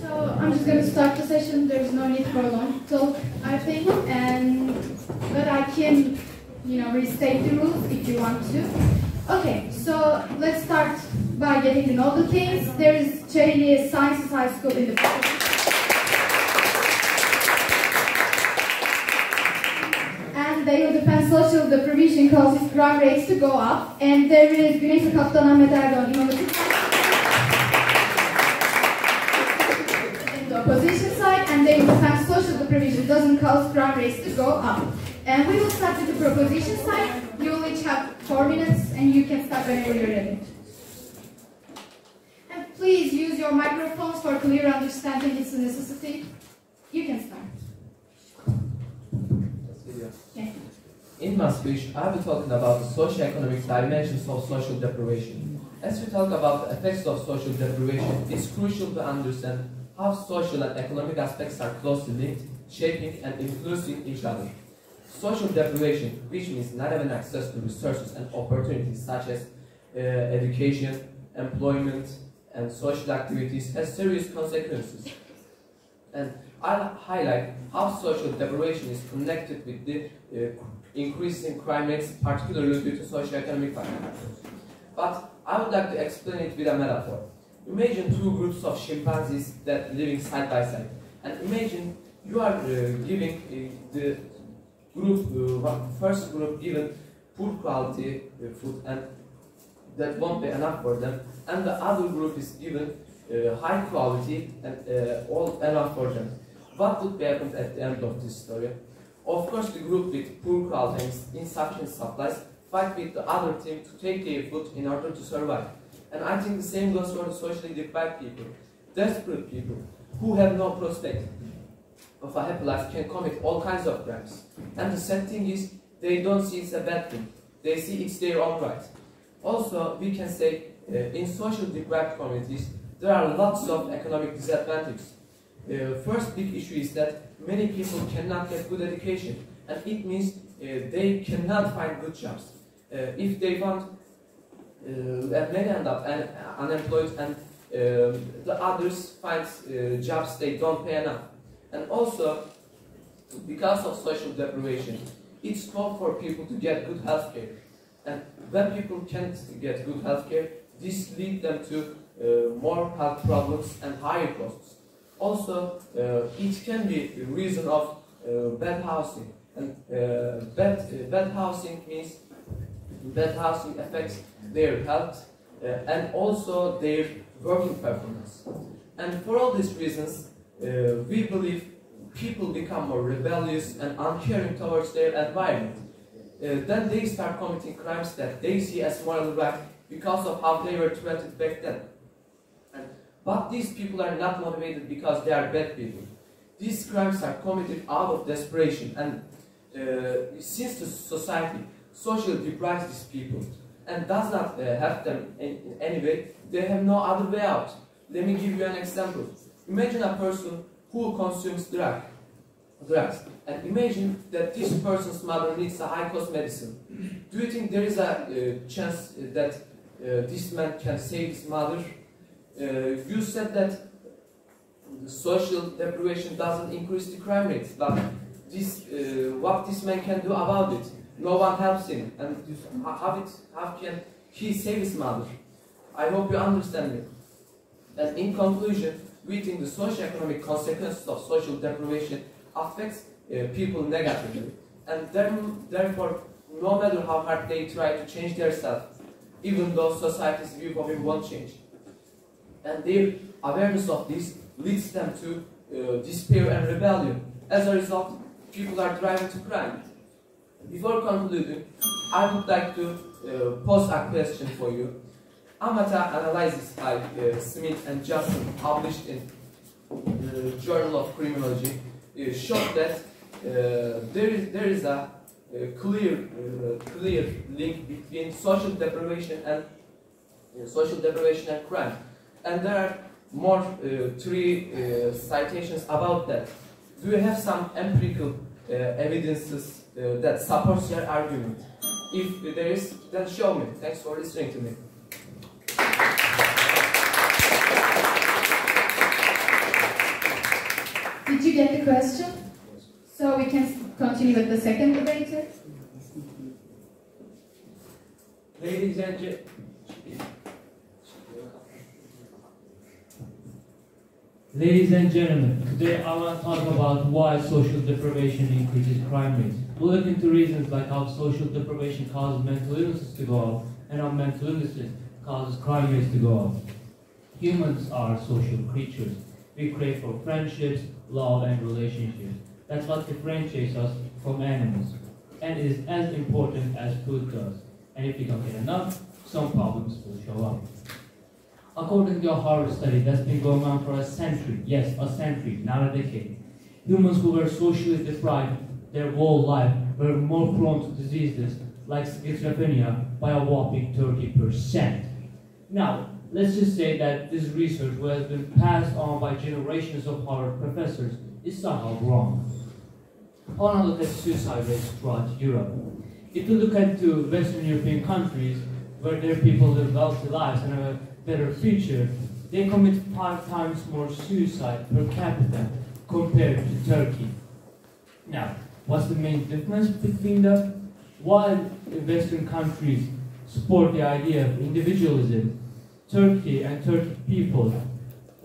So I'm just going to start the session. There's no need for a long talk, I think, but I can, restate the rules if you want to. Okay, so let's start by getting to know the teams. There is Çayeli Sciences High School in the picture. And they will defend social deprivation causes crime rates to go up. And there is Kaptan Ahmet Erdoğan İmam Hatip in the opposition side, and they will defend social deprivation doesn't cause crime rates to go up. And we will start with the proposition side. You will each have 4 minutes, and you can start whenever you're ready. And please use your microphones for clear understanding. It's a necessity. You can start. Okay. In my speech, I will be talking about the socio-economic dimensions of social deprivation. As we talk about the effects of social deprivation, it's crucial to understand how social and economic aspects are closely linked, shaping and influencing each other. Social deprivation, which means not having access to resources and opportunities such as education, employment, and social activities, has serious consequences. And I'll highlight how social deprivation is connected with the increasing crime rates, particularly due to socio-economic factors. But I would like to explain it with a metaphor. Imagine 2 groups of chimpanzees that living side by side, and imagine you are giving the first group given poor quality food, and that won't be enough for them, and the other group is given high quality and all enough for them. What would happen at the end of this story? Of course, the group with poor quality and insufficient supplies fight with the other team to take their food in order to survive. And I think the same goes for the socially deprived people. Desperate people who have no prospect of a happy life can commit all kinds of crimes. And the sad thing is, they don't see it's a bad thing. They see it's their own right. Also, we can say, in social deprived communities, there are lots of economic disadvantages. First big issue is that many people cannot get good education, and it means they cannot find good jobs. If they want, many end up unemployed, and the others find jobs they don't pay enough. And also, because of social deprivation, it's tough for people to get good health care. And when people can't get good health care, this leads them to more health problems and higher costs. Also, it can be a reason of bad housing. And bad housing means bad housing affects their health and also their working performance. And for all these reasons, we believe people become more rebellious and uncaring towards their environment. Then they start committing crimes that they see as morally right because of how they were treated back then. But these people are not motivated because they are bad people. These crimes are committed out of desperation, and since the society socially deprives these people and does not help them in any way, they have no other way out. Let me give you an example. Imagine a person who consumes drugs, and imagine that this person's mother needs a high-cost medicine. Do you think there is a chance that this man can save his mother? You said that the social deprivation doesn't increase the crime rates, but what this man can do about it? No one helps him, and how can he save his mother? I hope you understand me. And in conclusion, we think the socio-economic consequences of social deprivation affects people negatively, and therefore, no matter how hard they try to change themselves, even though society's view of it won't change. And their awareness of this leads them to despair and rebellion. As a result, people are driven to crime. Before concluding, I would like to pose a question for you. Amateur analysis by Smith and Johnson, published in the Journal of Criminology, showed that there is a clear link between social deprivation and crime. And there are more 3 citations about that. Do you have some empirical evidences that supports your argument? If there is, then show me. Thanks for listening to me. question. So we can continue with the second debater. Ladies and gentlemen, today I want to talk about why social deprivation increases crime rates. We'll look into reasons like how social deprivation causes mental illnesses to go up and how mental illnesses causes crime rates to go up. Humans are social creatures. We crave for friendships, love, and relationships. That's what differentiates us from animals, and it is as important as food does. And if we don't get enough, some problems will show up. According to a Harvard study that's been going on for a century, yes, a century, not a decade, humans who were socially deprived their whole life were more prone to diseases like schizophrenia by a whopping 30%. Now, let's just say that this research, which has been passed on by generations of Harvard professors, is somehow wrong. I want to look at suicide rates throughout Europe. If you look at the Western European countries, where their people live wealthy lives and have a better future, they commit 5 times more suicide per capita compared to Turkey. Now, what's the main difference between them? While Western countries support the idea of individualism, Turkey and Turkish people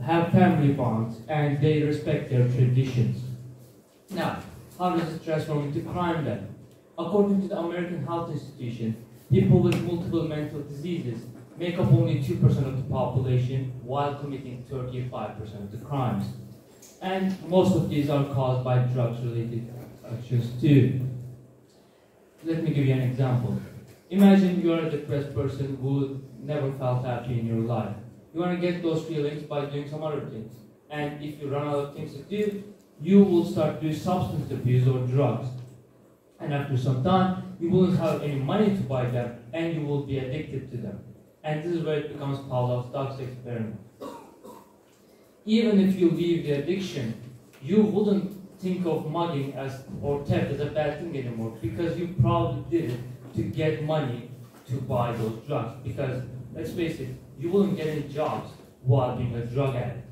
have family bonds and they respect their traditions. Now, how does it transform into crime then? According to the American Health Institution, people with multiple mental diseases make up only 2% of the population while committing 35% of the crimes. And most of these are caused by drugs-related actions too. Let me give you an example. Imagine you're a depressed person who never felt happy in your life. You want to get those feelings by doing some other things. And if you run out of things to do, you will start doing substance abuse or drugs. And after some time, you won't have any money to buy them, and you will be addicted to them. And this is where it becomes Pavlov's dog's experiment. Even if you leave the addiction, you wouldn't think of mugging or theft as a bad thing anymore, because you probably did it to get money to buy those drugs. Because, let's face it, you wouldn't get any jobs while being a drug addict.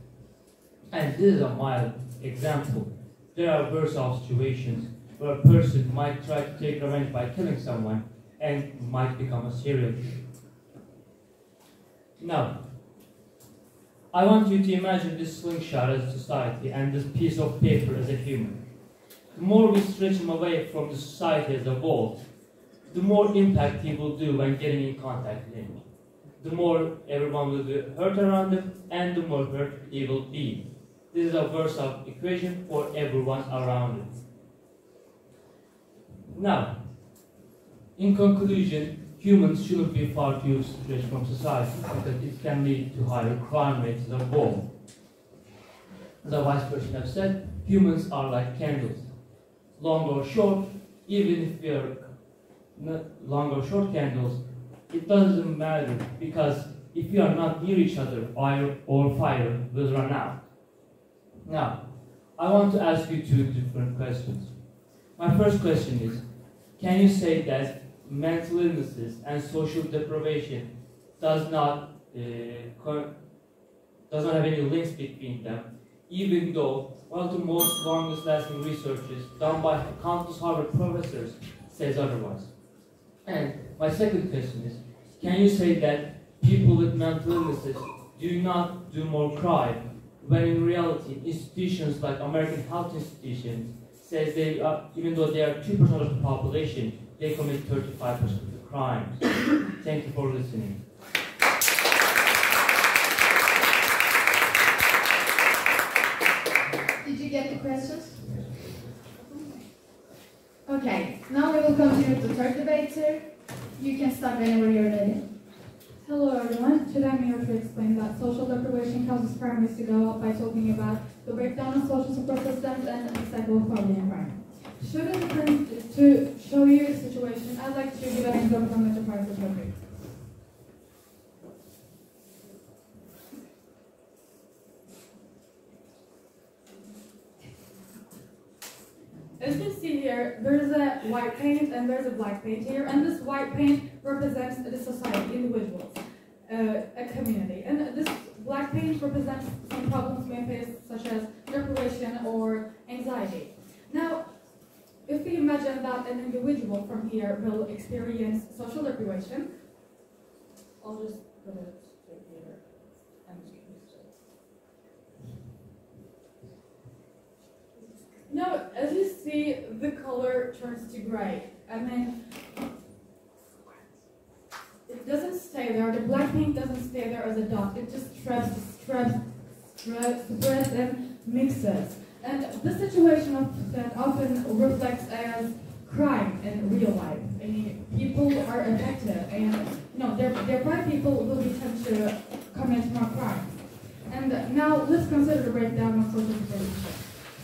And this is a mild example. There are worse-off situations where a person might try to take revenge by killing someone and might become a serial killer. Now, I want you to imagine this slingshot as a society and this piece of paper as a human. The more we stretch him away from the society as a whole, the more impact he will do when getting in contact with him. The more everyone will be hurt around him, and the more hurt he will be. This is a worse-off equation for everyone around him. Now, in conclusion, humans shouldn't be far too stretched from society because it can lead to higher crime rates as a whole. As a vice president said, humans are like candles. Long or short, even if we are long or short candles, it doesn't matter because if we are not near each other, fire will run out. Now, I want to ask you 2 different questions. My first question is, can you say that mental illnesses and social deprivation does not have any links between them, even though one of the most longest-lasting researches done by countless Harvard professors says otherwise? And my second question is, can you say that people with mental illnesses do not do more crime, when in reality institutions like American Health Institution says they are, even though they are 2% of the population, they commit 35% of the crimes? Thank you for listening. Did you get the questions? Okay, now we will continue with the third debater. You can start whenever you're ready. Hello everyone, today I'm here to explain that social deprivation causes crime rates to go up by talking about the breakdown of social support systems and the cycle of poverty and crime. To show you a situation, I'd like to give an example from the Japan country. As you can see here, there's a white paint and there's a black paint here, and this white paint represents the society, individuals, a community. And this black paint represents some problems we face, such as deprivation or anxiety anxiety. Now, if we imagine that an individual from here will experience social deprivation, I'll just put it straight here. Now, as you see, the color turns to gray. I mean, it doesn't stay there. The black paint doesn't stay there as a dot. It just spreads and mixes. And this situation often reflects as crime in real life. I mean, people are affected, and they're bright people will be tempted to commit more crimes. And now let's consider the breakdown of social supervision.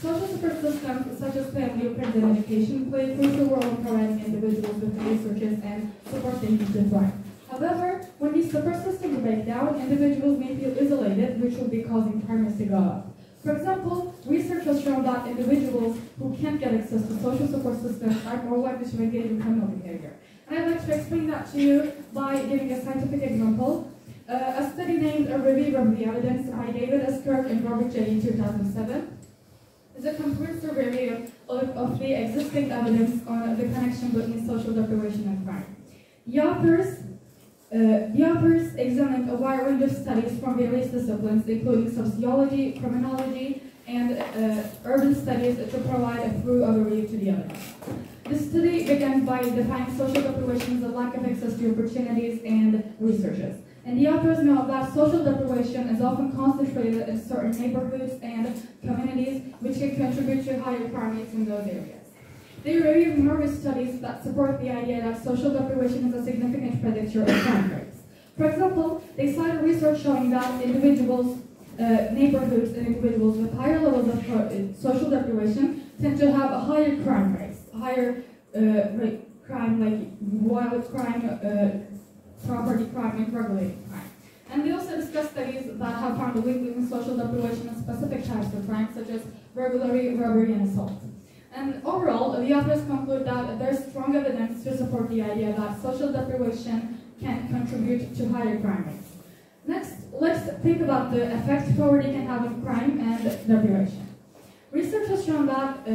Social support systems such as family, friends, and education play a crucial role in providing individuals with resources and support they need to thrive. However, when these support systems break down, individuals may feel isolated, which will be causing crime to go up. For example, research has shown that individuals who can't get access to social support systems are more likely to engage in criminal behavior. And I'd like to explain that to you by giving a scientific example. A study named A Review of the Evidence by David S. Kirk and Robert J. in 2007 is a comprehensive review of the existing evidence on the connection between social deprivation and crime. The authors examined a wide range of studies from various disciplines, including sociology, criminology, and urban studies, to provide a thorough overview to the evidence. The study began by defining social deprivation as a lack of access to opportunities and resources. And the authors know that social deprivation is often concentrated in certain neighborhoods and communities, which can contribute to higher crime rates in those areas. They reviewed numerous studies that support the idea that social deprivation is a significant predictor of crime rates. For example, they cited research showing that neighborhoods and individuals with higher levels of social deprivation tend to have higher crime rates, higher crime like violent crime, property crime, and drug-related crime. And they also discussed studies that have found a link between social deprivation and specific types of crime, such as burglary, robbery, and assault. And overall, the authors conclude that there is strong evidence to support the idea that social deprivation can contribute to higher crime rates. Next, let's think about the effect poverty can have on crime and deprivation. Research has shown that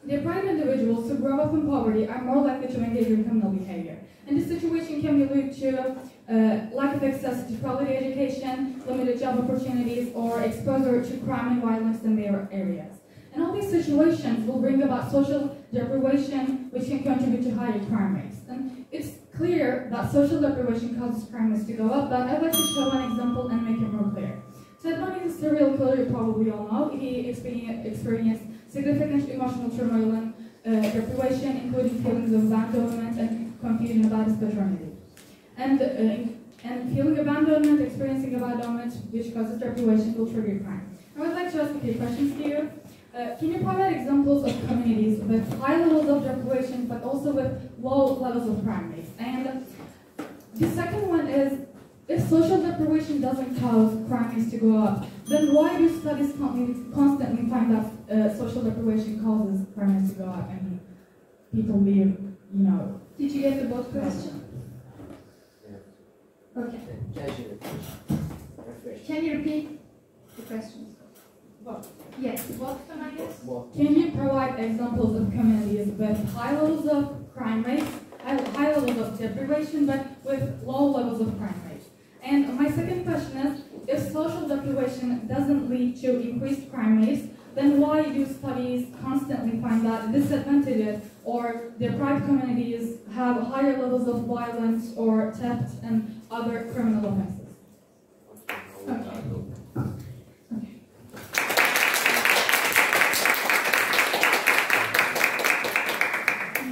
deprived individuals who grow up in poverty are more likely to engage in criminal behavior. And this situation can be due to lack of access to quality education, limited job opportunities, or exposure to crime and violence in their areas. And all these situations will bring about social deprivation, which can contribute to higher crime rates. And it's clear that social deprivation causes crime rates to go up, but I'd like to show an example and make it more clear. Ted Bundy is a serial killer, you probably all know. He experienced significant emotional turmoil and deprivation, including feelings of abandonment and confusion about his paternity. And feeling abandonment, experiencing abandonment, which causes deprivation, will trigger crime. I would like to ask a few questions to you. Can you provide examples of communities with high levels of deprivation, but also with low levels of crime rates? And the second one is, if social deprivation doesn't cause crime rates to go up, then why do studies constantly find that social deprivation causes crime rates to go up and people leave, Did you get the both questions? Okay. Can you repeat the questions? What? Yes. What can I guess? Can you provide examples of communities with high levels of crime rates, high levels of deprivation, but with low levels of crime rates? And my second question is, if social deprivation doesn't lead to increased crime rates, then why do studies constantly find that disadvantaged or deprived communities have higher levels of violence or theft and other criminal offenses? Okay.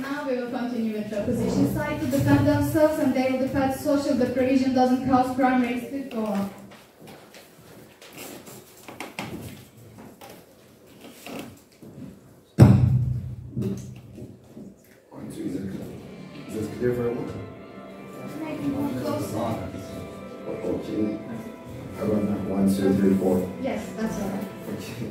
Now we will continue with the opposition side to defend themselves, and they will defend social deprivation doesn't cause crime rates to go up. Is this clear for everyone? Maybe more closer. Okay. I run that 1, 2, 3, 4. Yes, that's all right. Okay.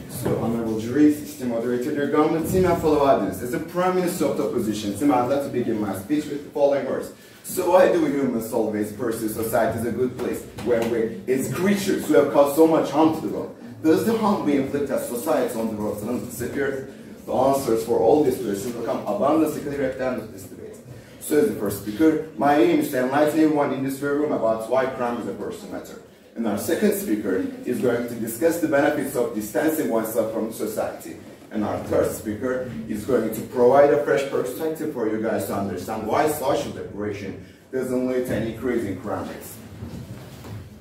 So, Honorable Jury, System Moderator, dear government team and fellow audience, as the Prime Minister of the Opposition team, I'd like to begin my speech with the following words. So why do humans always pursue society as a good place, where it's creatures who have caused so much harm to the world? Does the harm we inflict as society on the world disappear? The answers for all these questions become abundantly clear at the end of this debate. So as the first speaker, my aim is to enlighten everyone in this very room about why crime is a personal matter. And our second speaker is going to discuss the benefits of distancing oneself from society. And our third speaker is going to provide a fresh perspective for you guys to understand why social deprivation doesn't lead to an increase in crime rates.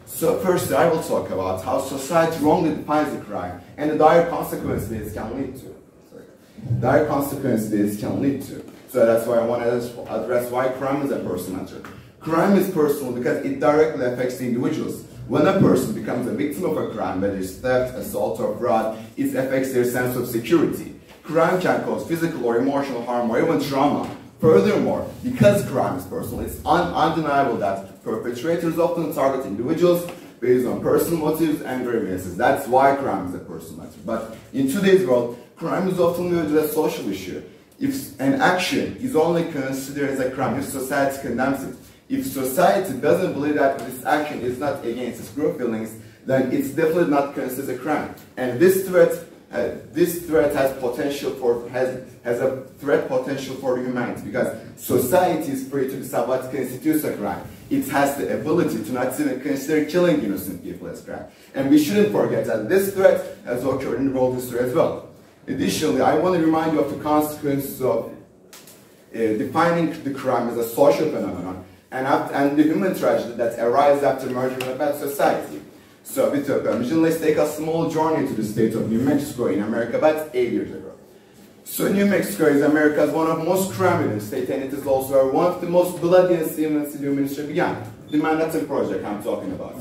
So first, I will talk about how society wrongly defines a crime and the dire consequences this can lead to. Dire consequences this can lead to. So that's why I want to address why crime is a personal matter. Crime is personal because it directly affects the individuals. When a person becomes a victim of a crime, whether it's theft, assault, or fraud, it affects their sense of security. Crime can cause physical or emotional harm or even trauma. Furthermore, because crime is personal, it's undeniable that perpetrators often target individuals based on personal motives and grievances. That's why crime is a personal matter. But in today's world, crime is often viewed as a social issue. If an action is only considered as a crime if society condemns it, if society doesn't believe that this action is not against its group feelings, then it's definitely not considered a crime. And this threat has potential for has a threat potential for humanity because society is free to decide what constitutes a crime. It has the ability to not even consider killing innocent people as crime. And we shouldn't forget that this threat has occurred in world history as well. Additionally, I want to remind you of the consequences of defining the crime as a social phenomenon and the human tragedy that arises after merging with a bad society. So with your permission, let's take a small journey to the state of New Mexico in America about 8 years ago. So New Mexico is America's one of the most crime-ridden states, and it is also one of the most bloodiest events in human history began. The Manhattan Project I'm talking about.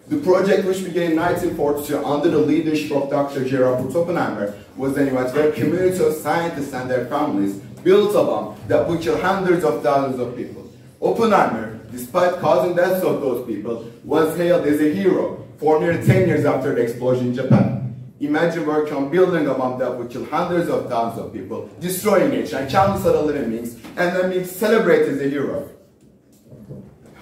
The project, which began in 1942 under the leadership of Dr. Gerald Oppenheimer, was an event where a community of scientists and their families built a bomb that would kill hundreds of thousands of people. Oppenheimer, despite causing deaths of those people, was hailed as a hero for nearly 10 years after the explosion in Japan. Imagine working on building a bomb that would kill hundreds of thousands of people, destroying nature and countless other living beings, and then being celebrated as a hero.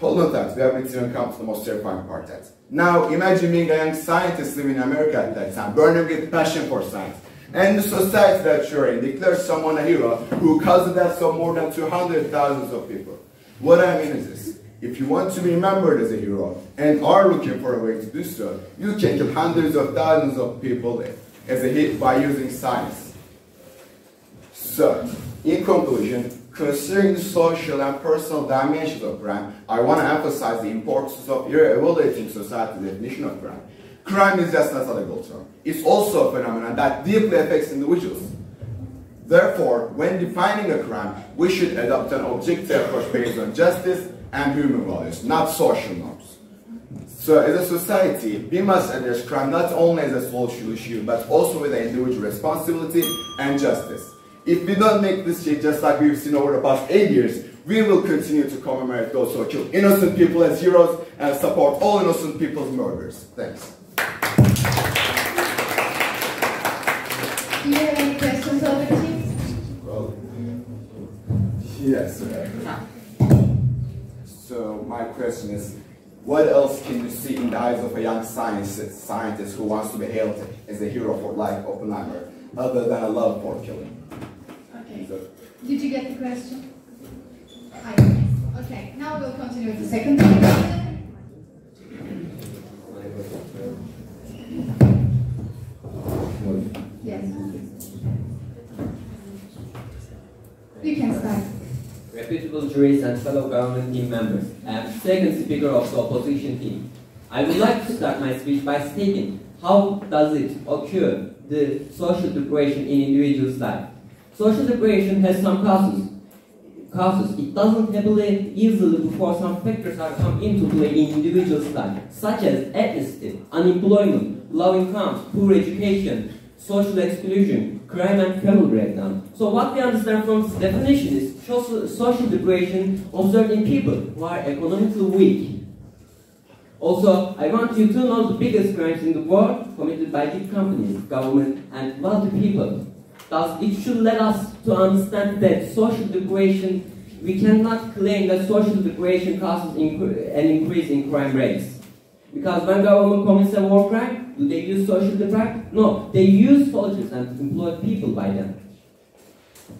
Hold on that, we haven't even come to the most terrifying part yet. Now, imagine being a young scientist living in America at that time, burning with passion for science. And the society that you're in declares someone a hero who caused the deaths of more than 200,000 of people. What I mean is this. If you want to be remembered as a hero and are looking for a way to do so, you can kill hundreds of thousands of people as a hit by using science. So, in conclusion, considering the social and personal dimensions of crime, I want to emphasize the importance of evaluating society's definition of crime. Crime is just not a legal term. It's also a phenomenon that deeply affects individuals. Therefore, when defining a crime, we should adopt an objective approach based on justice and human values, not social norms. So as a society, we must address crime not only as a social issue, but also with an individual responsibility and justice. If we don't make this change just like we've seen over the past 8 years, we will continue to commemorate those who kill innocent people as heroes and support all innocent people's murders. Thanks. Do you have any questions of the team? Well, yes. So my question is, what else can you see in the eyes of a young scientist who wants to be hailed as a hero for like Oppenheimer, other than a love for killing? Okay. Did you get the question? Okay, now we'll continue with the second question. Yes. You can start. Reputable jurists and fellow government team members, I am the second speaker of the opposition team. I would like to start my speech by stating how does it occur, the social deprivation in individuals' life. Social deprivation has some causes. It doesn't happen easily before some factors are come into play in individuals' life, such as ethnicity, unemployment, low incomes, poor education, social exclusion, crime and family breakdown. So what we understand from this definition is social deprivation observed in people who are economically weak. Also, I want you to know the biggest crimes in the world committed by big companies, government and wealthy people. Thus, it should let us to understand that social deprivation, we cannot claim that social deprivation causes an increase in crime rates. Because when government commits a war crime, do they use social deprived? No, they use soldiers and employ people by them.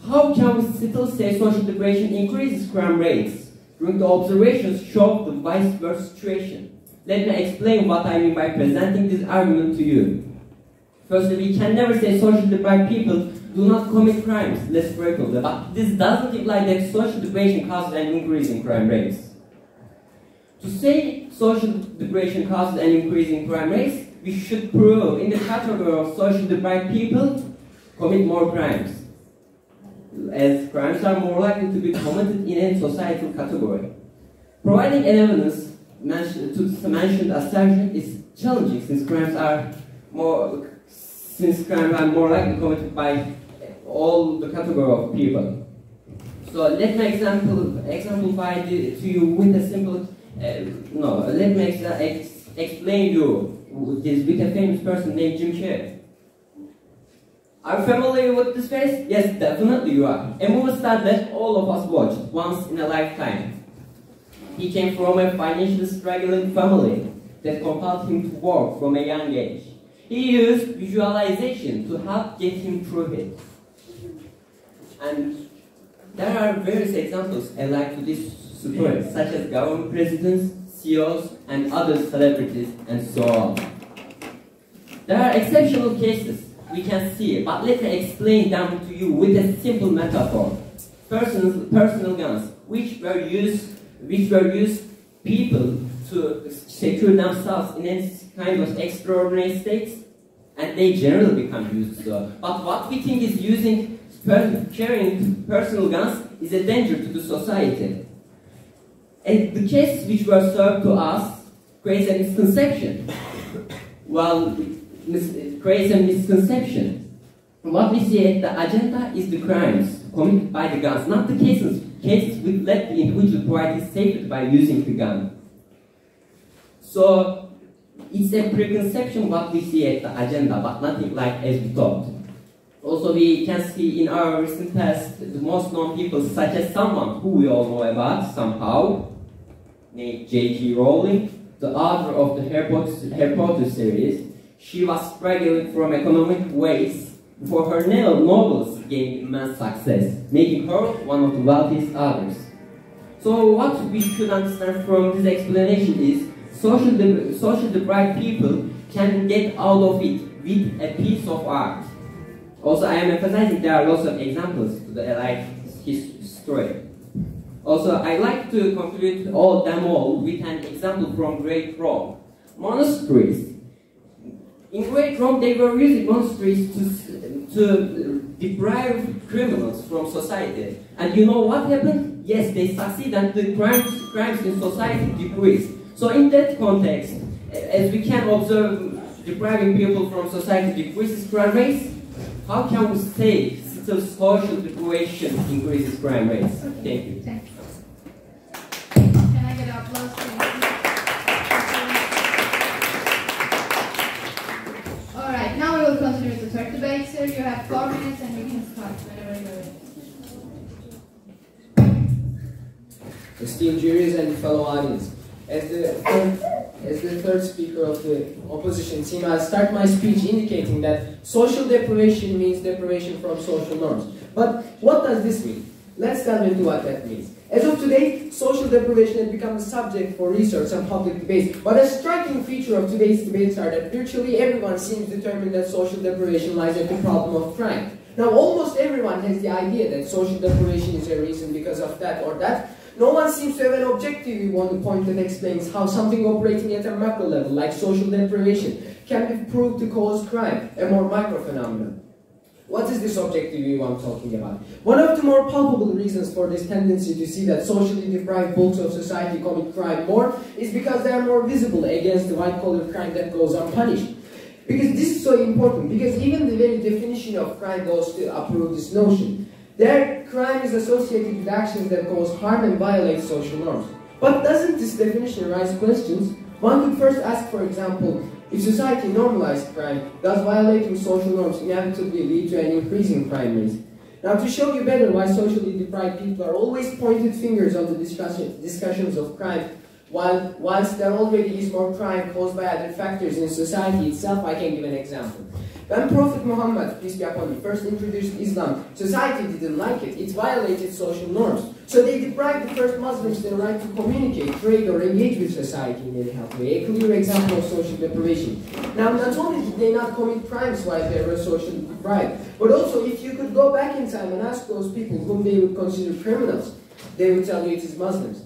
How can we still say social deprivation increases crime rates? During the observations show the vice versa situation. Let me explain what I mean by presenting this argument to you. Firstly, we can never say social deprived people do not commit crimes less frequently, but this doesn't imply that social deprivation causes an increase in crime rates. To say social deprivation causes an increase in crime rates, we should prove in the category of social deprived people commit more crimes, as crimes are more likely to be committed in a societal category. Providing evidence to the mentioned assertion is challenging since crimes are more likely committed by all the category of people. So let me exemplify to you with a simple. Let me explain you this with a famous person named Jim Carrey. Are you familiar with this face? Yes, definitely you are. A movie star that all of us watch once in a lifetime. He came from a financially struggling family that compelled him to work from a young age. He used visualization to help get him through it. And there are various examples alike to this story, such as government presidents, CEOs, and other celebrities, and so on. There are exceptional cases we can see, but let me explain them to you with a simple metaphor. Personal guns, which were used people to secure themselves in any kind of extraordinary states, and they generally become used so. But what we think is carrying personal guns is a danger to the society. And the cases which were served to us creates a misconception. Creates a misconception. What we see at the agenda is the crimes committed by the guns, not the cases which let the individual provide his safety by using the gun. So it's a preconception what we see at the agenda, but nothing like as we thought. Also, we can see in our recent past the most known people, such as someone who we all know about somehow, named J.K. Rowling, the author of the Harry Potter series. She was struggling from economic ways before her novels gained immense success, making her one of the wealthiest authors. So what we should understand from this explanation is social deprived people can get out of it with a piece of art. Also, I am emphasizing there are lots of examples to like his story. Also, I like to conclude them all with an example from Great Rome. Monasteries. In Great Rome, they were using monasteries to deprive criminals from society. And you know what happened? Yes, they succeed and the crimes in society decreased. So in that context, as we can observe depriving people from society decreases crime rates, how can we say still social deprivation increases crime rates? Thank you. Thank you. Can I get applause for you? Alright, now we will continue with the third debate. Sir, you have 4 minutes and you can start whenever you're ready. Esteemed juries and fellow audience, as the third speaker of the opposition team, I'll start my speech indicating that social deprivation means deprivation from social norms. But what does this mean? Let's delve into what that means. As of today, social deprivation has become a subject for research and public debate. But a striking feature of today's debates are that virtually everyone seems determined that social deprivation lies at the problem of crime. Now, almost everyone has the idea that social deprivation is a reason because of that or that. No one seems to have an objective point that explains how something operating at a macro level, like social deprivation, can be proved to cause crime, a more micro phenomenon. What is this objective view I'm talking about? One of the more palpable reasons for this tendency to see that socially deprived bulks of society commit crime more is because they are more visible against the white-collar crime that goes unpunished. Because this is so important, because even the very definition of crime goes to approve this notion. There, crime is associated with actions that cause harm and violate social norms. But doesn't this definition raise questions? One could first ask, for example, if society normalized crime, does violating social norms inevitably lead to an increase in crime rates? Now, to show you better why socially deprived people are always pointed fingers on the discussions of crime, whilst there already is more crime caused by other factors in society itself. I can give an example. When Prophet Muhammad, peace be upon him, first introduced Islam, society didn't like it. It violated social norms. So they deprived the first Muslims the right to communicate, trade, or engage with society in any healthy way. A clear example of social deprivation. Now, not only did they not commit crimes while they were socially deprived, but also if you could go back in time and ask those people whom they would consider criminals, they would tell you it is Muslims.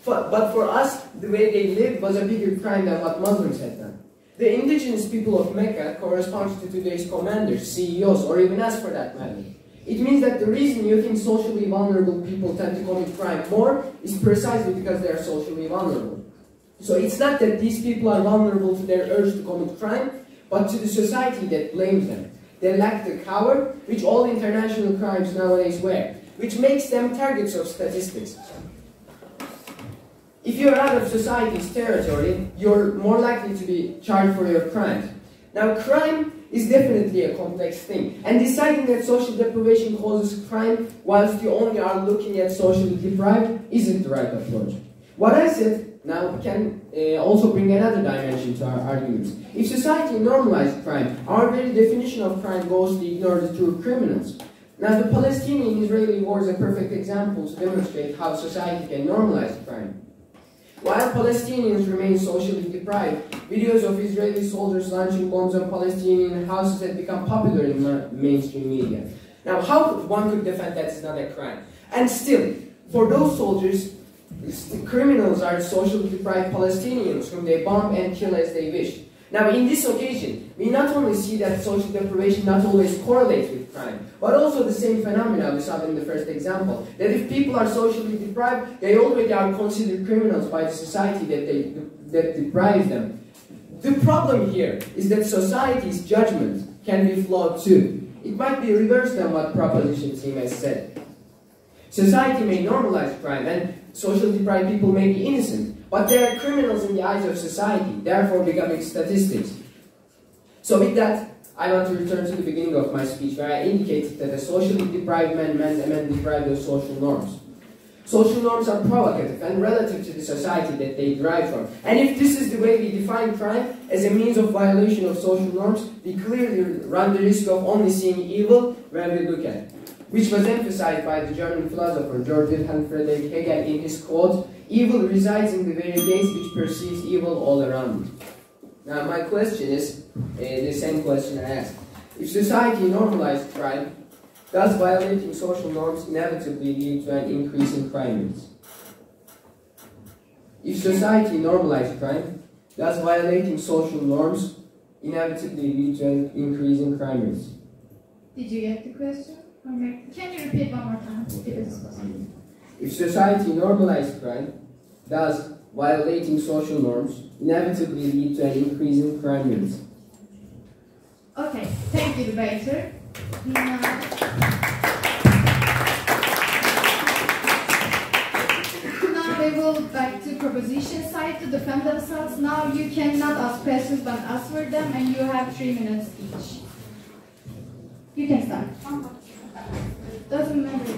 But for us, the way they lived was a bigger crime than what Muslims had done. The indigenous people of Mecca corresponds to today's commanders, CEOs, or even us for that matter. It means that the reason you think socially vulnerable people tend to commit crime more is precisely because they are socially vulnerable. So it's not that these people are vulnerable to their urge to commit crime, but to the society that blames them. They lack the cover, which all international crimes nowadays wear, which makes them targets of statistics. If you're out of society's territory, you're more likely to be charged for your crimes. Now, crime is definitely a complex thing, and deciding that social deprivation causes crime whilst you only are looking at socially deprived isn't the right approach. What I said now can also bring another dimension to our arguments. If society normalized crime, our very definition of crime goes to ignore the true criminals. Now, the Palestinian-Israeli war is a perfect example to demonstrate how society can normalize crime. While Palestinians remain socially deprived, videos of Israeli soldiers launching bombs on Palestinian houses have become popular in mainstream media. Now, how one could defend that is not a crime? And still, for those soldiers, the criminals are socially deprived Palestinians whom they bomb and kill as they wish. Now, in this occasion, we not only see that social deprivation not always correlates with crime, but also the same phenomena we saw in the first example, that if people are socially deprived, they already are considered criminals by the society that deprives them. The problem here is that society's judgment can be flawed too. It might be reversed than what proposition team has said. Society may normalize crime and socially deprived people may be innocent, but they are criminals in the eyes of society, therefore becoming statistics. So with that, I want to return to the beginning of my speech where I indicated that a socially deprived man meant a man deprived of social norms. Social norms are provocative and relative to the society that they derive from. And if this is the way we define crime as a means of violation of social norms, we clearly run the risk of only seeing evil where we look at it, which was emphasized by the German philosopher Georg Wilhelm Friedrich Hegel in his quote, "Evil resides in the very gaze which perceives evil all around it." Now my question is the same question I asked. If society normalized crime, does violating social norms inevitably lead to an increase in crime rates? If society normalized crime, does violating social norms inevitably lead to an increase in crime rates? Did you get the question? Can you repeat one more time? If society normalized crime, does violating social norms inevitably lead to an increase in crime rates? Okay, thank you, debater. Now they will back to proposition side to defend themselves. Now you cannot ask questions but answer them, and you have 3 minutes each. You can start. Doesn't matter.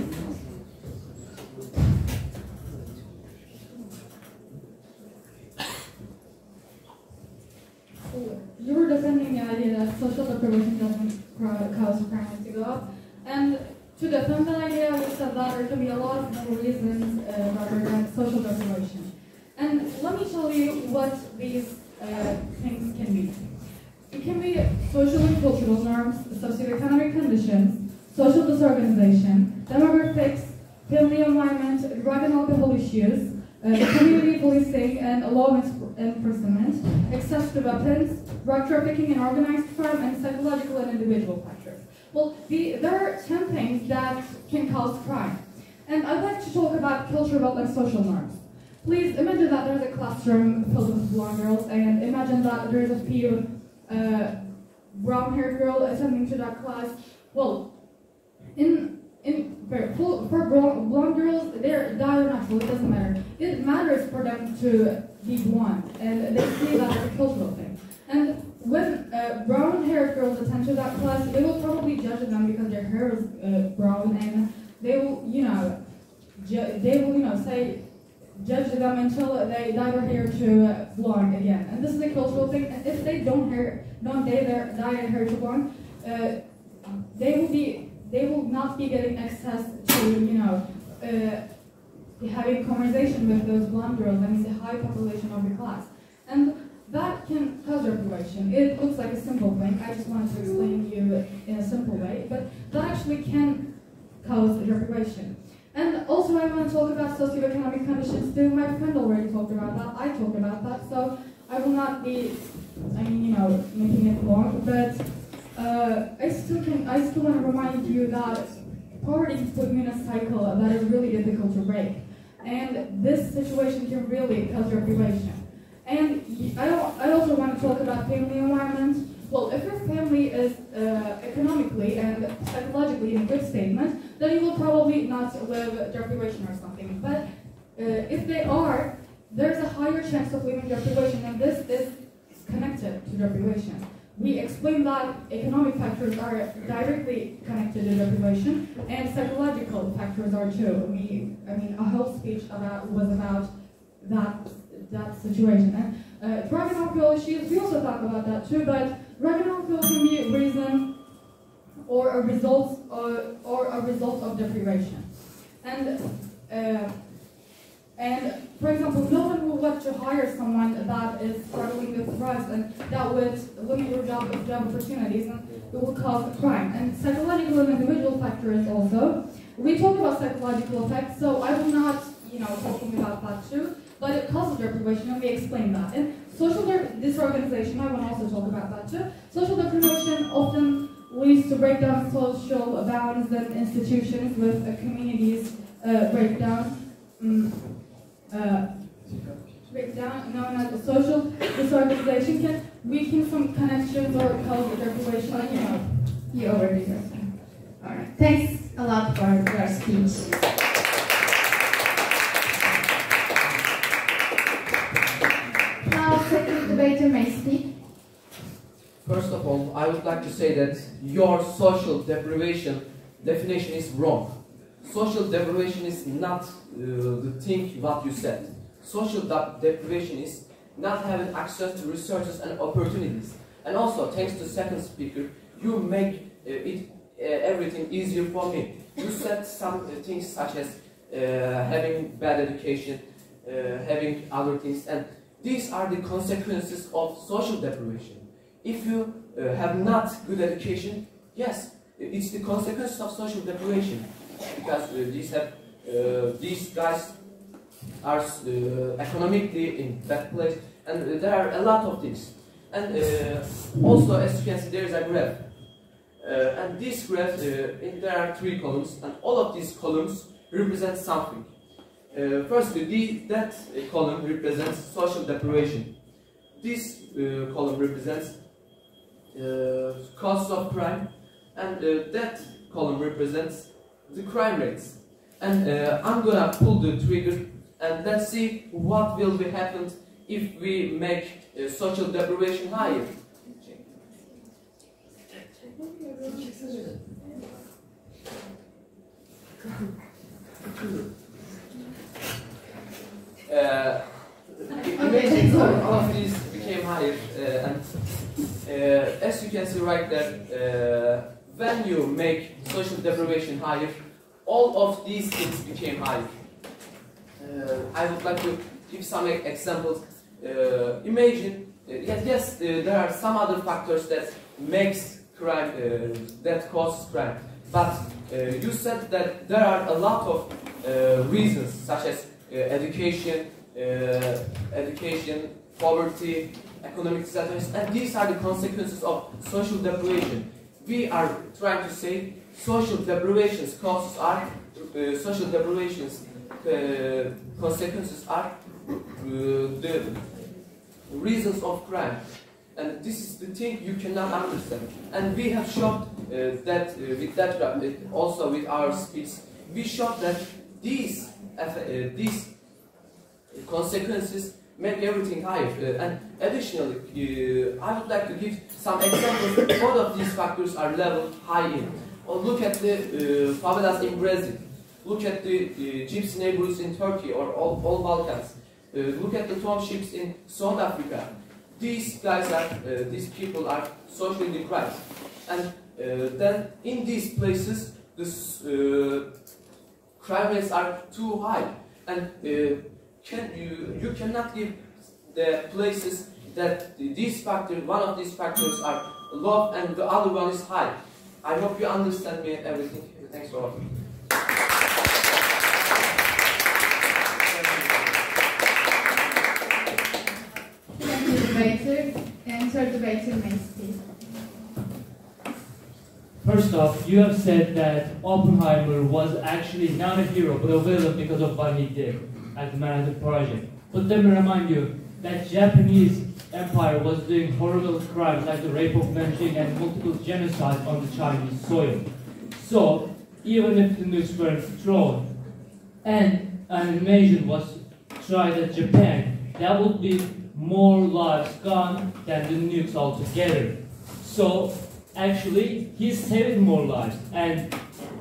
You were defending the idea that social deprivation doesn't cause crime to go up, and to defend that idea, we said that there can be a lot of reasons rather than social deprivation. And let me tell you what these things can be. It can be social and cultural norms, socioeconomic conditions, social disorganization, demographics, family environment, drug and alcohol issues, community policing and law enforcement, access to weapons, drug trafficking and organized crime, and psychological and individual factors. Well, there are 10 things that can cause crime. And I'd like to talk about cultural and social norms. Please imagine that there's a classroom filled with blonde girls, and imagine that there's a few brown-haired girls attending to that class. Well, for blonde girls, they're natural, it doesn't matter. It matters for them to be blonde, and they see that as a cultural thing. And when brown-haired girls attend to that class, they will probably judge them because their hair is brown, and they will, say judge them until they dye their hair to blonde again. And this is a cultural thing. And if they don't dye their hair to blonde, they will not be getting access to having conversation with those blonde girls. I mean, the high population of the class, and that can cause reprobation. It looks like a simple thing. I just wanted to explain to you in a simple way, but that actually can cause reprobation. And also, I want to talk about socioeconomic conditions too. My friend already talked about that. I talked about that, so I will not be, making it long. But I still want to remind you that poverty is put you in a cycle that is really difficult to break, and this situation can really cause reprobation. And I also want to talk about family environment. Well, if your family is economically and psychologically in a good state, then you will probably not live deprivation or something. But if they are, there's a higher chance of living deprivation, and this is connected to deprivation. We explained that economic factors are directly connected to deprivation, and psychological factors are too. I mean, a whole speech was about that situation. And drug and alcohol issues, we also talk about that too, but drug and alcohol can be a reason or a result of deprivation. And for example, no one will want to hire someone that is struggling with drugs, and that would limit your job opportunities, and it will cause crime. And psychological and individual factors also. We talk about psychological effects, so I will not, talking about that too, but it causes deprivation, and we explain that. And social disorganization, I want to also talk about that too. Social deprivation often leads to breakdown of social bonds and institutions, with communities breakdown known as social disorganization can weaken some connections or cause deprivation. You already heard that. All right. Thanks a lot for your speech. Now, second debater may speak. First of all, I would like to say that your social deprivation definition is wrong. Social deprivation is not the thing what you said. Social deprivation is not having access to resources and opportunities. And also, thanks to second speaker, you make everything easier for me. You said some things such as having bad education, having other things, and these are the consequences of social deprivation. If you have not good education, yes, it's the consequences of social deprivation, because these guys are economically in bad place, and there are a lot of things. And also, as you can see, there is a graph, and this graph, there are 3 columns, and all of these columns represent something. Firstly, that column represents social deprivation. This column represents causes of crime, and that column represents the crime rates. And I'm gonna pull the trigger, and let's see what will be happened if we make social deprivation higher. Imagine all of these became higher, and as you can see right there, when you make social deprivation higher, all of these things became higher. I would like to give some examples. Imagine, yes, there are some other factors that makes crime, that causes crime, but you said that there are a lot of reasons, such as education, poverty, economic status, and these are the consequences of social deprivation. We are trying to say social deprivations causes are consequences are the reasons of crime, and this is the thing you cannot understand. And we have shown that with that also with our speech, we showed that these consequences make everything higher. And additionally, I would like to give some examples. All of these factors are leveled high in. Or look at the favelas in Brazil. Look at the gypsy neighborhoods in Turkey or all Balkans. Look at the townships in South Africa. These guys are, these people are socially deprived, and then in these places, the crime rates are too high, and you cannot give the places that these factors, one of these factors are low and the other one is high. I hope you understand me everything. Thanks for watching. Thank you, debater. And third debater may speak. First off, you have said that Oppenheimer was actually not a hero, but a villain because of what he did at the Manhattan Project. But let me remind you that Japanese Empire was doing horrible crimes like the rape of Nanjing and multiple genocides on the Chinese soil. So, even if the nukes were thrown and an invasion was tried at Japan, that would be more lives gone than the nukes altogether. So, actually, he saved more lives. And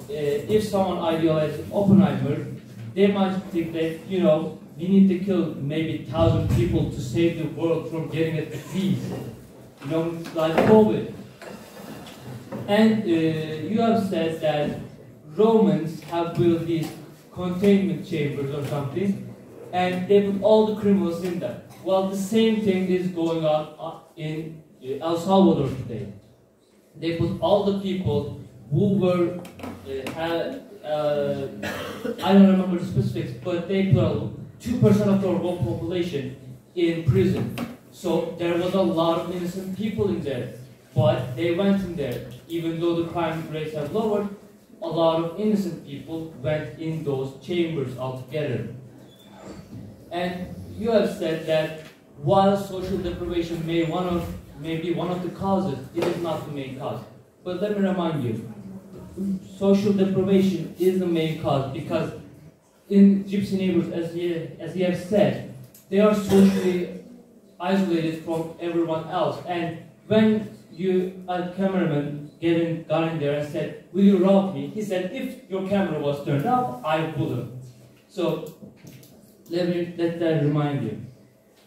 if someone idealizes Oppenheimer, they might think that, you know, we need to kill maybe 1,000 people to save the world from getting a disease, you know, like COVID. And you have said that Romans have built these containment chambers or something, and they put all the criminals in them. Well, the same thing is going on in El Salvador today. They put all the people who were, I don't remember the specifics, but they put 2% of the world population in prison. So there was a lot of innocent people in there, but they went in there. Even though the crime rates have lowered, a lot of innocent people went in those chambers altogether. And you have said that while social deprivation may be one of the causes, it is not the main cause. But let me remind you, social deprivation is the main cause because in gypsy neighborhoods, as you have said, they are socially isolated from everyone else. And when a cameraman got in there and said, "Will you rob me?" he said, "If your camera was turned off, I wouldn't." So let that remind you.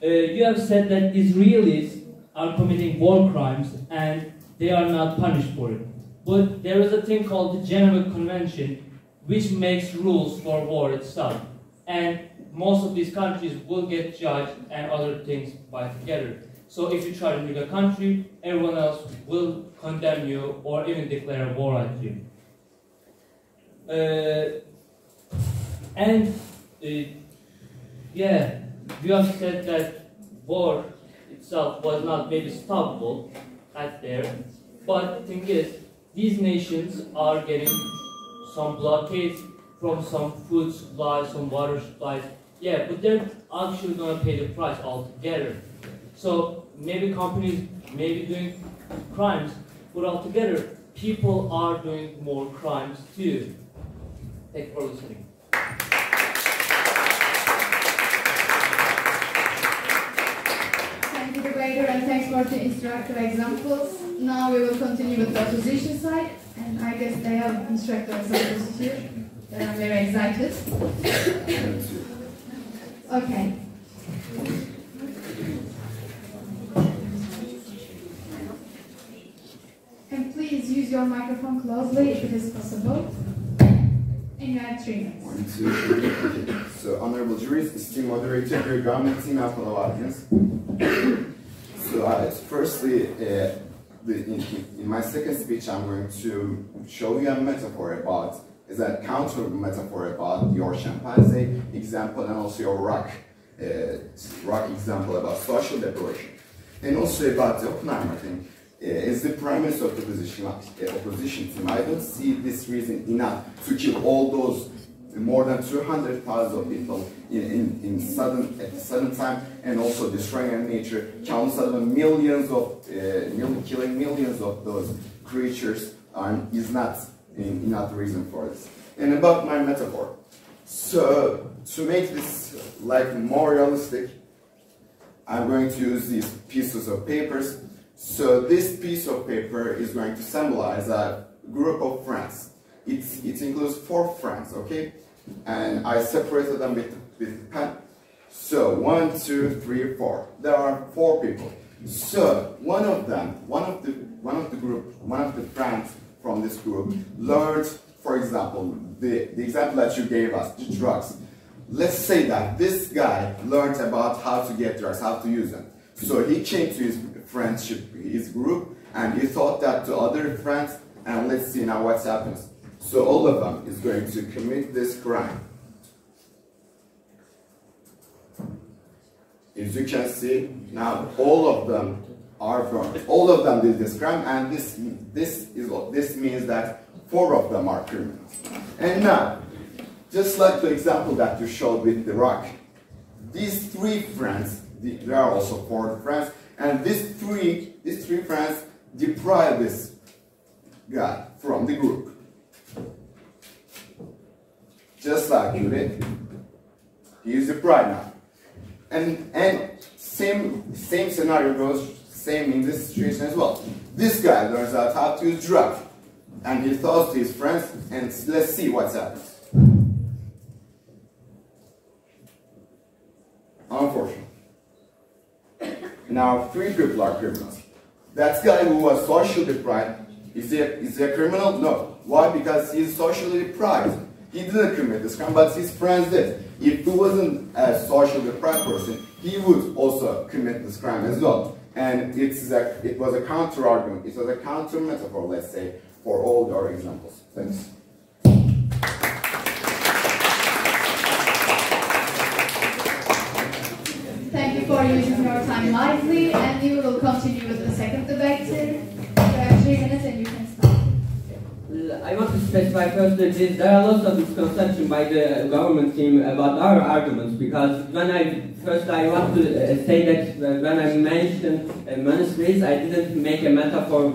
You have said that Israelis are committing war crimes and they are not punished for it. But there is a thing called the Geneva Convention which makes rules for war itself. And most of these countries will get judged and other things by together. So if you try to leave a country, everyone else will condemn you or even declare war at you. Yeah, you have said that war itself was not maybe stoppable at there, but the thing is, these nations are getting some blockades from some food supplies, some water supplies. Yeah, but they're actually going to pay the price altogether. So maybe companies may be doing crimes, but altogether, people are doing more crimes too. Thank you for listening. Thank you, debater, and thanks for the instructive examples. Now we will continue with the opposition side, and I guess they have instructive examples too. I'm very excited. Okay. And please use your microphone closely if it is possible. And you have 3 minutes. 1, 2, 3. Okay. So, honorable juries, esteemed moderator, dear government team, and fellow audience. So, firstly, in my second speech, I'm going to show you a metaphor about, is a counter metaphor about your chimpanzee example and also your rock example about social deprivation. And also about the Oppenheimer thing. As the premise of the opposition team, I don't see this reason enough to kill all those more than 200,000 people at the sudden time, and also destroying our nature, killing millions of those creatures is not enough reason for this. And about my metaphor, so to make this like more realistic, I'm going to use these pieces of papers. So this piece of paper is going to symbolize a group of friends. It includes 4 friends, okay? and I separated them with the pen. So 1, 2, 3, 4. There are 4 people. So one of the friends from this group learned, for example, the example that you gave us, the drugs. Let's say that this guy learned about how to get drugs, how to use them. So he came to his friendship, his group, and he taught that to other friends, and let's see now what happens. So all of them is going to commit this crime. As you can see, now all of them are burned. All of them did this crime, and this means that 4 of them are criminals. And now, just like the example that you showed with the rock, these 3 friends, there are also 4 friends, and these three friends deprive this guy from the group. Just like you did. He is deprived now. And same scenario goes same in this situation as well. This guy learns out how to use drugs, and he talks to his friends, and let's see what happens. Unfortunately. Now 3 people are criminals. That guy who was socially deprived, is he a criminal? No. Why? Because he is socially deprived. He didn't commit this crime, but his friends did. If he wasn't a socially deprived person, he would also commit this crime as well. And it was a counter argument. It was a counter metaphor, let's say, for all your examples. Thanks. Thank you for using your time wisely, and we will continue with the second debate. You have 3 minutes and you can start. I want to specify first that there are lots of misconceptions by the government team about our arguments, because when I want to say that when I mentioned monasteries, I didn't make a metaphor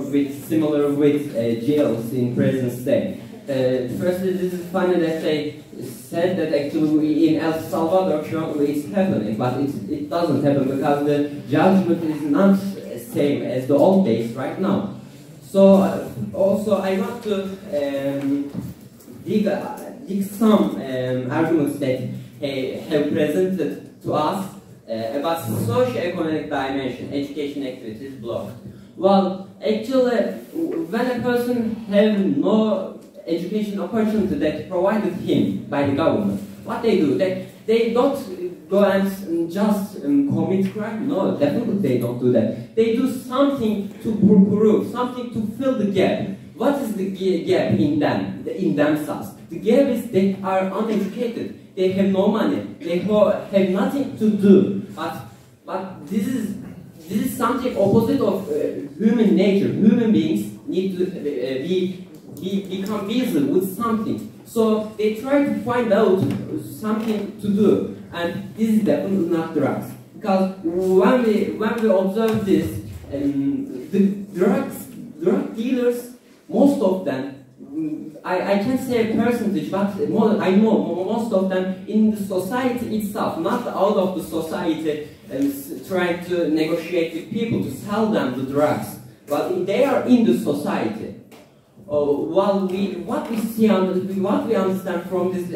similar with jails in present state. Firstly, this is funny that they said that actually in El Salvador currently it's happening, but it doesn't happen because the judgment is not the same as the old days right now. So also I want to dig some arguments that have presented to us about socio-economic dimension, education activities blocked. Well, actually, when a person has no education opportunity that provided him by the government, what they do, they don't go and just commit crime. No, definitely they don't do that. They do something to prove, something to fill the gap. What is the gap in them, in themselves? The gap is they are uneducated. They have no money. They have nothing to do. But this is something opposite of human nature. Human beings need to become busy with something. So they try to find out something to do, and this is definitely not drugs. Because when we observe this, the drug dealers, most of them, I can't say a percentage, but I know most of them in the society itself, not out of the society, trying to negotiate with people to sell them the drugs, but they are in the society. What we understand from this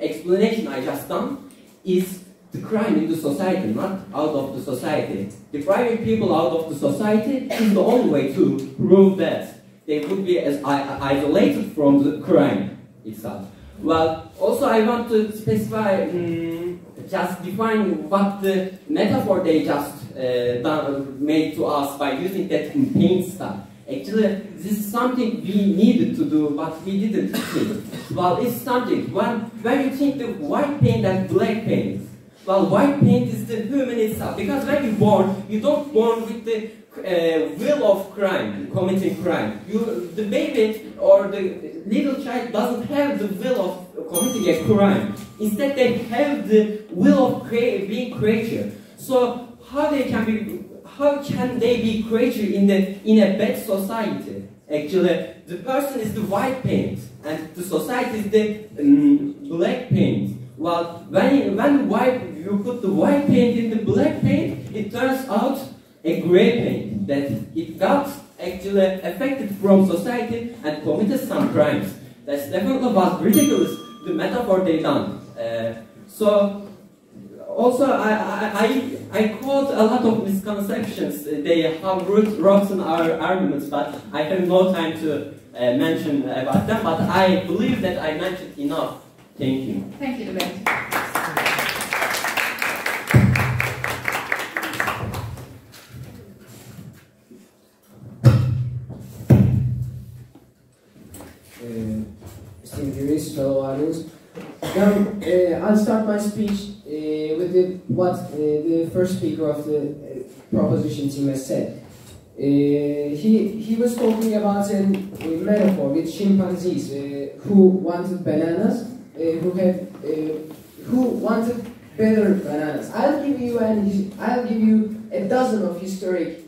explanation I just done is the crime in the society, not out of the society. Depriving people out of the society is the only way to prove that they would be as isolated from the crime itself. Well, also I want to specify, just define what the metaphor they just made to us by using that paint stuff. Actually, this is something we needed to do, but we didn't think. Well, it's something. When you think the white paint and black paint, well, white paint is the human itself. Because when you're born, you don't born with the will of crime, committing crime. The baby or the little child doesn't have the will of committing a crime. Instead, they have the will of being creature. So how can they be creature in a bad society? Actually, the person is the white paint, and the society is the black paint. Well, when you put the white paint in the black paint, it turns out a gray paint, that it got actually affected from society and committed some crimes. That's definitely was ridiculous the metaphor they done. So also I quote a lot of misconceptions. They have roots in our arguments, but I have no time to mention about them. But I believe that I mentioned enough. Thank you. Thank you, debate. Esteemed jurists, fellow audience. Now, I'll start my speech with the first speaker of the proposition team has said. He was talking about a metaphor with chimpanzees who wanted bananas, who wanted better bananas. I'll give you a dozen of historic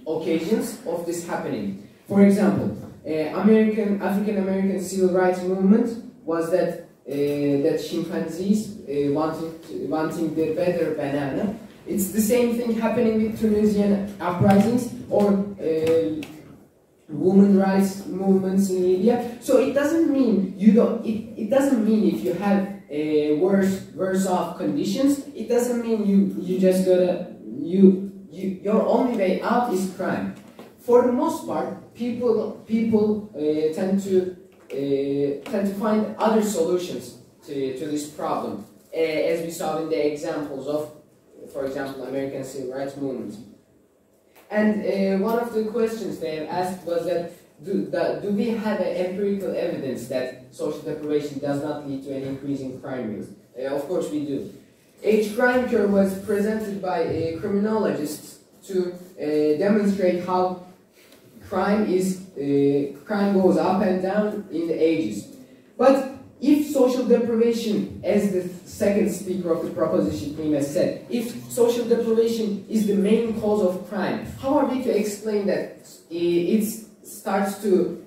occasions of this happening. For example, African American civil rights movement was that chimpanzees wanting the better banana. It's the same thing happening with Tunisian uprisings or women rights movements in Libya. So it doesn't mean you don't. It doesn't mean if you have worse off conditions. It doesn't mean you just gotta your only way out is crime. For the most part, people tend to find other solutions to this problem, as we saw in the examples of, for example, American civil rights movement. And one of the questions they have asked was that do we have empirical evidence that social deprivation does not lead to an increase in crime rates? Of course we do. A crime curve was presented by criminologists to demonstrate how crime goes up and down in the ages. But if social deprivation, as the second speaker of the proposition team has said, if social deprivation is the main cause of crime, how are we to explain that it starts to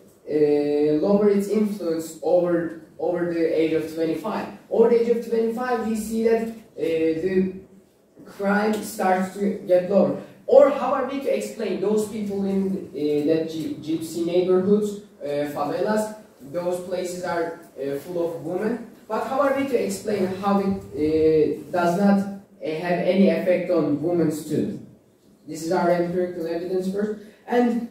lower its influence over the age of 25? Over the age of 25, we see that the crime starts to get lower. Or how are we to explain those people in that gypsy neighborhoods, favelas? Those places are full of women. But how are we to explain how it does not have any effect on women too? This is our empirical evidence first. And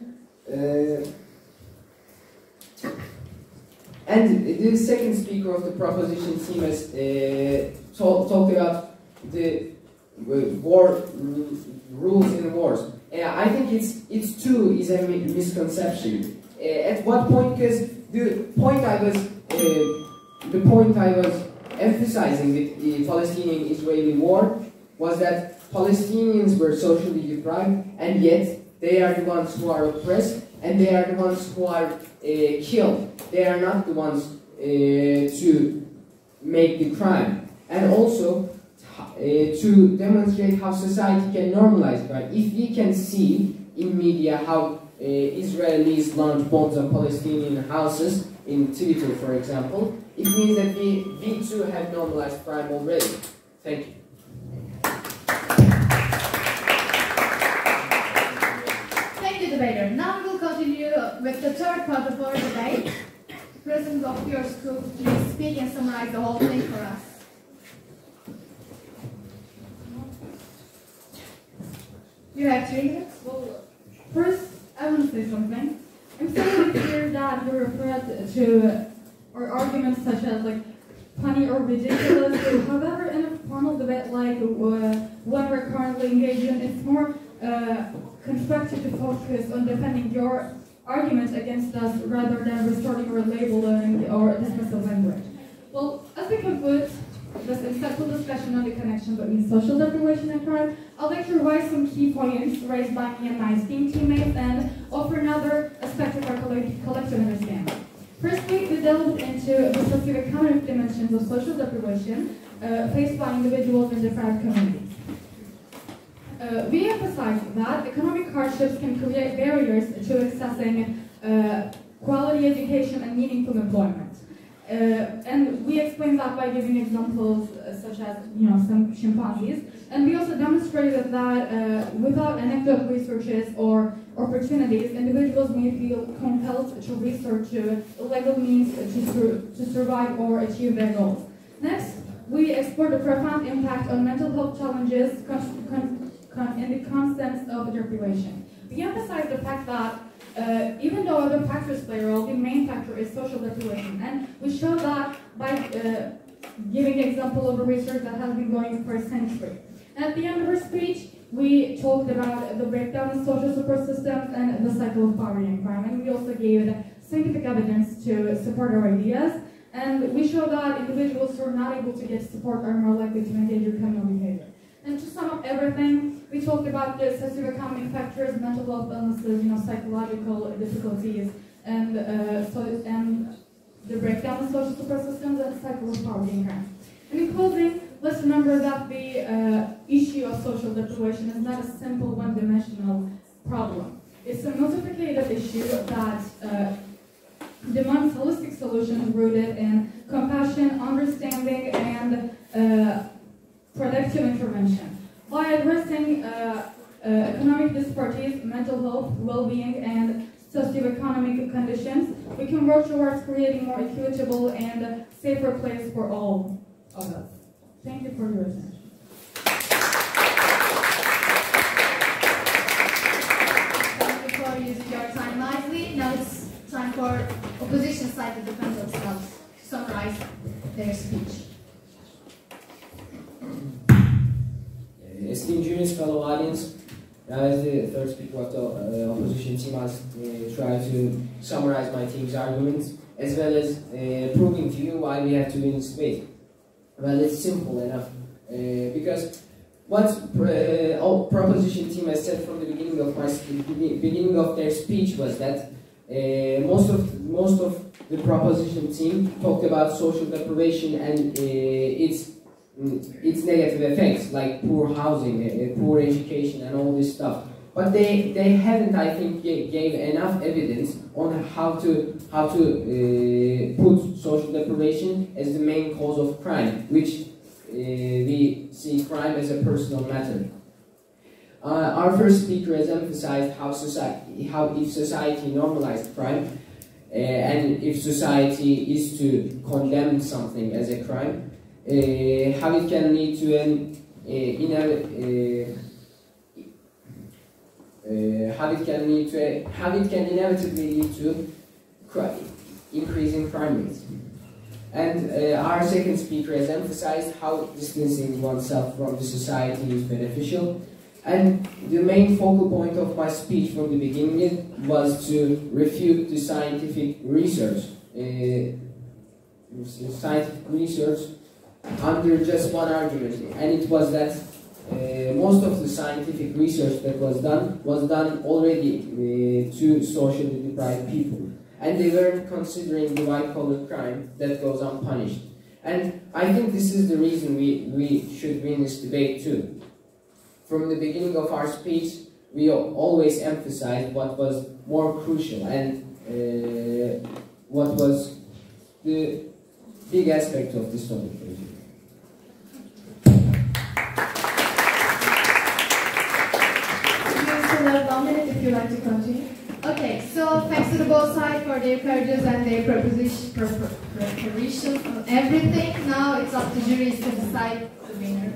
the second speaker of the proposition team has talked about the war rules in wars. I think it's too is a misconception. At what point? Because the point I was emphasizing with the Palestinian-Israeli war was that Palestinians were socially deprived, and yet they are the ones who are oppressed, and they are the ones who are killed. They are not the ones to make the crime. And also, to demonstrate how society can normalize crime. If we can see in media how Israelis launch bombs on Palestinian houses in Twitter, for example, it means that we too have normalized crime already. Thank you. Thank you, debater. Now we will continue with the third part of our debate. President of your school, please speak and summarize the whole thing for us. You have 3 minutes. Well, first, I want to say something. I'm sorry to hear that you referred to or arguments such as like funny or ridiculous. However, in a formal debate like one we're currently engaged in, it's more constructive to focus on defending your argument against us rather than resorting or labeling or dismissive language. Well, as we conclude this insightful discussion on the connection between social deprivation and crime, I'd like to revise some key points raised by me and my esteemed teammates and offer another aspect of our collective understanding. Firstly, we delved into the socioeconomic dimensions of social deprivation faced by individuals in deprived communities. We emphasize that economic hardships can create barriers to accessing quality education and meaningful employment. And we explained that by giving examples such as, some chimpanzees. And we also demonstrated that without anecdotal researches or opportunities, individuals may feel compelled to research illegal means to survive or achieve their goals. Next, we explored the profound impact on mental health challenges in the context of deprivation. We emphasized the fact that even though other factors play a role, the main factor is social deprivation. And we showed that by giving example of a research that has been going for a century. And at the end of our speech, we talked about the breakdown of social support systems and the cycle of poverty and crime. And we also gave scientific evidence to support our ideas. And we showed that individuals who are not able to get support are more likely to engage in criminal behavior. And to sum up everything, we talked about the socioeconomic factors, mental health illnesses, psychological difficulties, and the breakdown of social support systems and the cycle of poverty and crime. And in closing, let's remember that the issue of social deprivation is not a simple one-dimensional problem. It's a multiplicated issue that demands holistic solutions rooted in compassion, understanding, and productive intervention. By addressing economic disparities, mental health, well-being, and socioeconomic conditions, we can work towards creating a more equitable and safer place for all of us. Thank you for your attention. Thank you for using your time wisely. Now it's time for opposition side to defend themselves, to summarize their speech. Esteemed juniors, fellow audience, as the third speaker of the opposition team, I'll try to summarize my team's arguments as well as proving to you why we have to win this debate. Well, it's simple enough because what proposition team has said from the beginning of their speech was that most of the proposition team talked about social deprivation and its negative effects, like poor housing, poor education, and all this stuff. But they haven't, I think, gave enough evidence on how to put social deprivation as the main cause of crime, which we see crime as a personal matter. Our first speaker has emphasized how if society normalized crime, and if society is to condemn something as a crime, how it can lead to how it can inevitably lead to increasing crime rates. And our second speaker has emphasized how distancing oneself from the society is beneficial. And the main focal point of my speech from the beginning was to refute the scientific research under just one argument, and it was that most of the scientific research that was done already to socially deprived people, and they weren't considering the white-collar crime that goes unpunished. And I think this is the reason we should win this debate too. From the beginning of our speech, we always emphasized what was more crucial and what was the big aspect of this topic. If you like to continue. Okay, so thanks to the both sides for their courages and their preparations on everything. Now it's up to juries to decide the winner.